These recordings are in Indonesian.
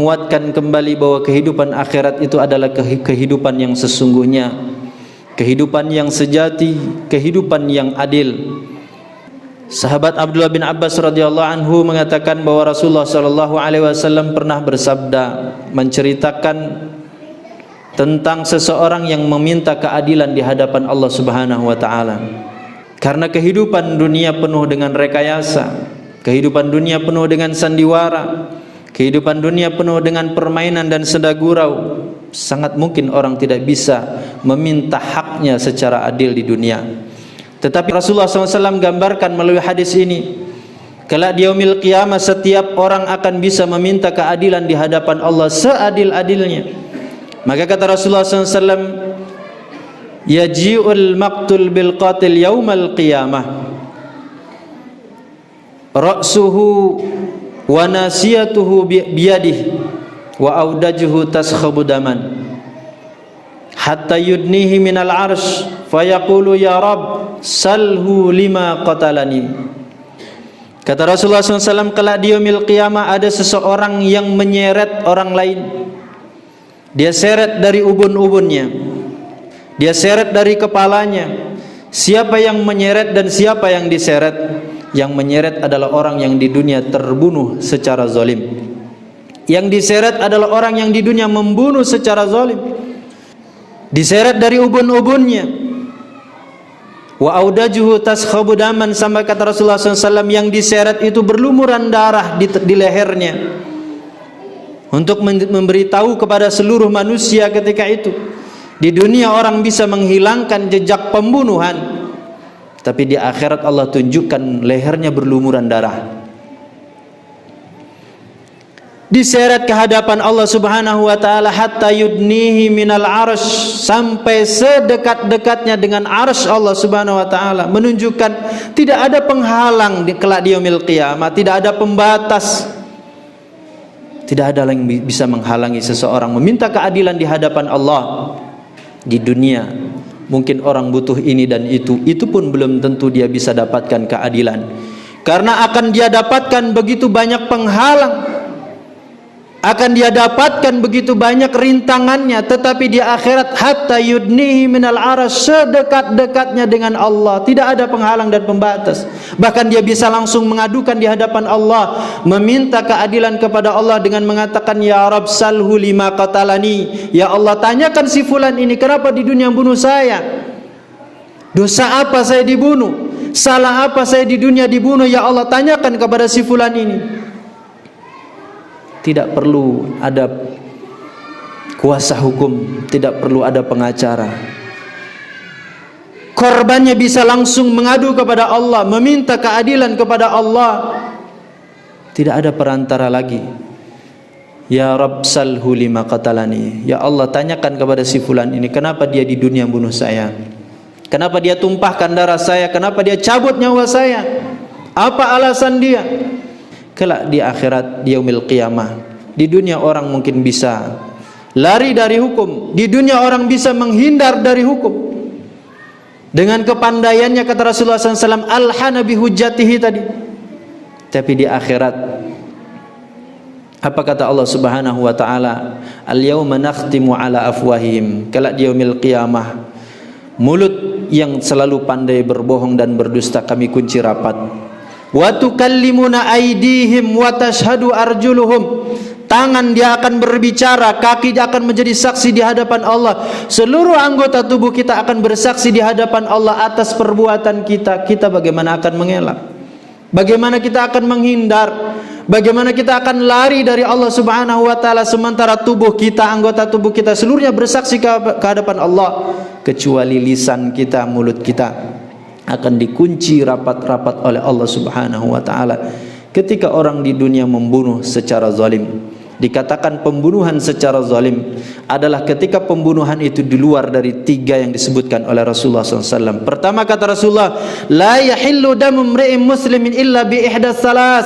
menguatkan kembali bahwa kehidupan akhirat itu adalah kehidupan yang sesungguhnya, kehidupan yang sejati, kehidupan yang adil. Sahabat Abdullah bin Abbas radhiyallahu anhu mengatakan bahwa Rasulullah sallallahu alaihi wasallam pernah bersabda, menceritakan tentang seseorang yang meminta keadilan di hadapan Allah Subhanahu wa taala. Karena kehidupan dunia penuh dengan rekayasa, kehidupan dunia penuh dengan sandiwara, kehidupan dunia penuh dengan permainan dan senda gurau, sangat mungkin orang tidak bisa meminta haknya secara adil di dunia. Tetapi Rasulullah SAW gambarkan melalui hadis ini, kelak di yaumil qiyamah setiap orang akan bisa meminta keadilan di hadapan Allah seadil-adilnya. Maka kata Rasulullah SAW, yaji'ul maqtul bil qatil yaumal qiyamah, ra'suhu wa nasiyatuhu biyadihi wa audajuhu taskhabu daman hatta yudnihi minal arsh fayaqulu ya Rabb salhu lima qatalani. Kata Rasulullah SAW, kelak di yaumil qiyamah ada seseorang yang menyeret orang lain. Dia seret dari ubun-ubunnya, dia seret dari kepalanya. Siapa yang menyeret dan siapa yang diseret? Yang menyeret adalah orang yang di dunia terbunuh secara zalim. Yang diseret adalah orang yang di dunia membunuh secara zalim. Diseret dari ubun-ubunnya. Wa audajuhu taskhabu daman, sampai kata Rasulullah SAW, yang diseret itu berlumuran darah di lehernya, untuk memberitahu kepada seluruh manusia ketika itu. Di dunia orang bisa menghilangkan jejak pembunuhan, tapi di akhirat Allah tunjukkan lehernya berlumuran darah. Diseret ke hadapan Allah Subhanahu wa taala hatta yudnihi minal arsh, sampai sedekat-dekatnya dengan arsy Allah Subhanahu wa taala, menunjukkan tidak ada penghalang kelak di yaumil qiyamah, tidak ada pembatas. Tidak ada yang bisa menghalangi seseorang meminta keadilan di hadapan Allah. Di dunia mungkin orang butuh ini dan itu pun belum tentu dia bisa dapatkan keadilan, karena akan dia dapatkan begitu banyak penghalang, akan dia dapatkan begitu banyak rintangannya. Tetapi di akhirat hatta yudnihi minal arsh, sedekat-dekatnya dengan Allah, tidak ada penghalang dan pembatas. Bahkan dia bisa langsung mengadukan di hadapan Allah, meminta keadilan kepada Allah dengan mengatakan ya Rabb salhu lima qatalani, ya Allah tanyakan si fulan ini kenapa di dunia bunuh saya, dosa apa saya dibunuh, salah apa saya di dunia dibunuh, ya Allah tanyakan kepada si fulan ini. Tidak perlu ada kuasa hukum, tidak perlu ada pengacara. Korbannya bisa langsung mengadu kepada Allah, meminta keadilan kepada Allah. Tidak ada perantara lagi. Ya Rabb salhu lima qatalani, ya Allah tanyakan kepada si fulan ini kenapa dia di dunia bunuh saya, kenapa dia tumpahkan darah saya, kenapa dia cabut nyawa saya, apa alasan dia. Kelak di akhirat di yaumil qiyamah, di dunia orang mungkin bisa lari dari hukum, di dunia orang bisa menghindar dari hukum dengan kepandaiannya, kata Rasulullah SAW, alhana bihujjatihi tadi. Tapi di akhirat apa kata Allah Subhanahu wa taala? Al-yauma nakhtimu ala afwahihim, kelak di yaumil qiyamah mulut yang selalu pandai berbohong dan berdusta kami kunci rapat. Wa tukallimuna aydihim wa tashhadu arjuluhum, tangan dia akan berbicara, kaki dia akan menjadi saksi di hadapan Allah, seluruh anggota tubuh kita akan bersaksi di hadapan Allah atas perbuatan kita. Kita bagaimana akan mengelak, bagaimana kita akan menghindar, bagaimana kita akan lari dari Allah Subhanahu wa taala, sementara tubuh kita, anggota tubuh kita seluruhnya bersaksi ke hadapan Allah, kecuali lisan kita, mulut kita akan dikunci rapat-rapat oleh Allah Subhanahu wa taala. Ketika orang di dunia membunuh secara zalim, dikatakan pembunuhan secara zalim adalah ketika pembunuhan itu di luar dari tiga yang disebutkan oleh Rasulullah SAW. Pertama kata Rasulullah, la yahillu damu imri'in muslimin illa bi ihdas salas,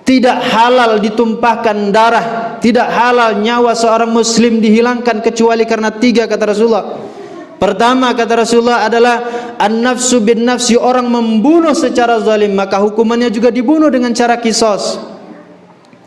tidak halal ditumpahkan darah, tidak halal nyawa seorang muslim dihilangkan kecuali karena tiga, kata Rasulullah. Pertama kata Rasulullah adalah an-nafsu bin nafsi, orang membunuh secara zalim maka hukumannya juga dibunuh dengan cara kisos.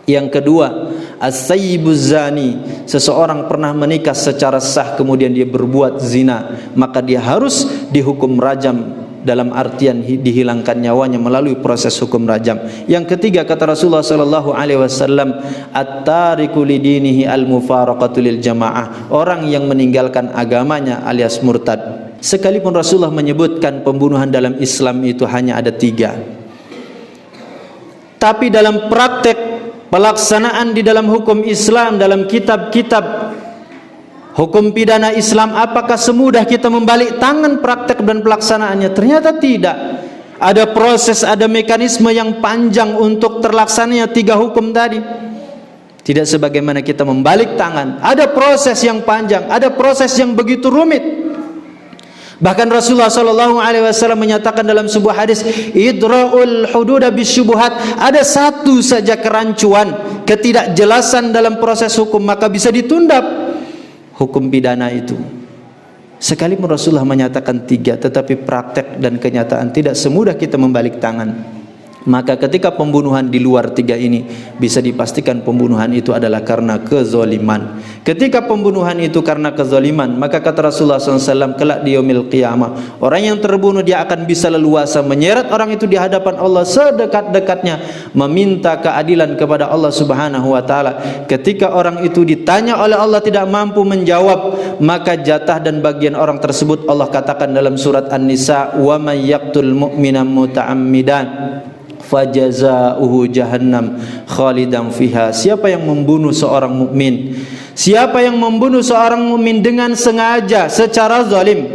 Yang kedua As-sayyibuz zani, seseorang pernah menikah secara sah kemudian dia berbuat zina, maka dia harus dihukum rajam, dalam artian dihilangkan nyawanya melalui proses hukum rajam. Yang ketiga kata Rasulullah sallallahu alaihi wasallam, at-tariku lidinihi al-mufaraqatu lil jamaah, orang yang meninggalkan agamanya alias murtad. Sekalipun Rasulullah menyebutkan pembunuhan dalam Islam itu hanya ada 3, tapi dalam praktek pelaksanaan di dalam hukum Islam, dalam kitab-kitab hukum pidana Islam, apakah semudah kita membalik tangan praktek dan pelaksanaannya? Ternyata tidak. Ada proses, ada mekanisme yang panjang untuk terlaksananya 3 hukum tadi. Tidak sebagaimana kita membalik tangan. Ada proses yang panjang, ada proses yang begitu rumit. Bahkan Rasulullah SAW menyatakan dalam sebuah hadis, idra'ul hududa bisyubuhat, ada satu saja kerancuan, ketidakjelasan dalam proses hukum, maka bisa ditunda hukum pidana itu. Sekalipun Rasulullah menyatakan 3, tetapi praktek dan kenyataan tidak semudah kita membalik tangan. Maka ketika pembunuhan di luar 3 ini, bisa dipastikan pembunuhan itu adalah karena kezaliman. Ketika pembunuhan itu karena kezaliman, maka kata Rasulullah SAW, kelak di yaumil qiyamah, orang yang terbunuh dia akan bisa leluasa menyeret orang itu di hadapan Allah sedekat-dekatnya, meminta keadilan kepada Allah Subhanahu wa taala. Ketika orang itu ditanya oleh Allah tidak mampu menjawab, maka jatah dan bagian orang tersebut Allah katakan dalam surat An-Nisa, wa may yaqtul mu'mina muta'ammidan fajazaohu jahannam khalidan fiha. Siapa yang membunuh seorang mukmin, siapa yang membunuh seorang mukmin dengan sengaja secara zalim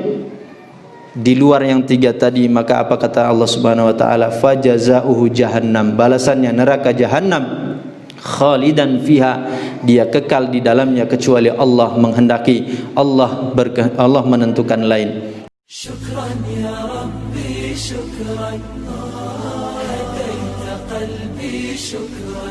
di luar yang 3 tadi, maka apa kata Allah Subhanahu wa taala, fajazaohu jahannam, balasannya neraka jahannam, khalidan fiha, dia kekal di dalamnya kecuali Allah menghendaki, Allah menentukan lain. Syukran ya Rabbi, syukran. قلبي شكرا